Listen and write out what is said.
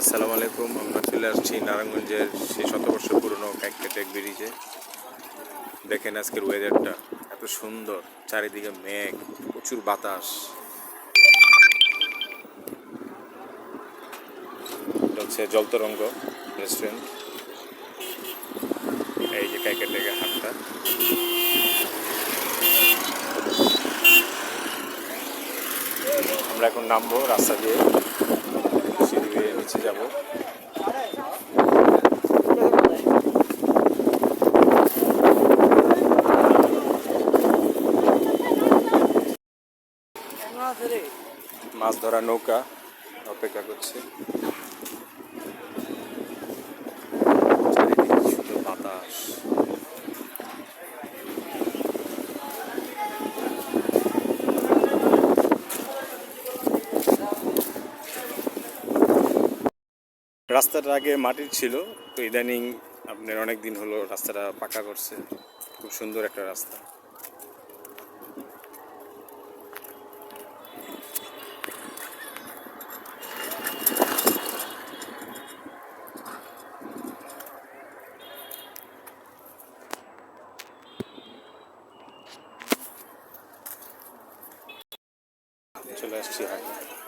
আসসালামু আলাইকুম। আমরা চলে আসছি নারায়ণগঞ্জের সেই শতবর্ষ পুরনো কাইকটেক ব্রিজে। দেখেন আজকের ওয়েদারটা এত সুন্দর, চারিদিকে মেঘ, প্রচুর বাতাস। এটা হচ্ছে জলতরঙ্গ রেস্টুরেন্ট। এই যে কাইকটেকের হাটটা। আমরা এখন নামবো রাস্তা দিয়ে, সিঁড়ি বেয়ে নিচে যাব। মাছ ধরা নৌকা অপেক্ষা করছে। চারিদিকে শুধু বাতাস। রাস্তাটা আগে মাটির ছিল, তো ইদানিং আপনার অনেক দিন হলো রাস্তাটা পাকা করছে। খুব সুন্দর একটা রাস্তা। চলে আসছি হাটে।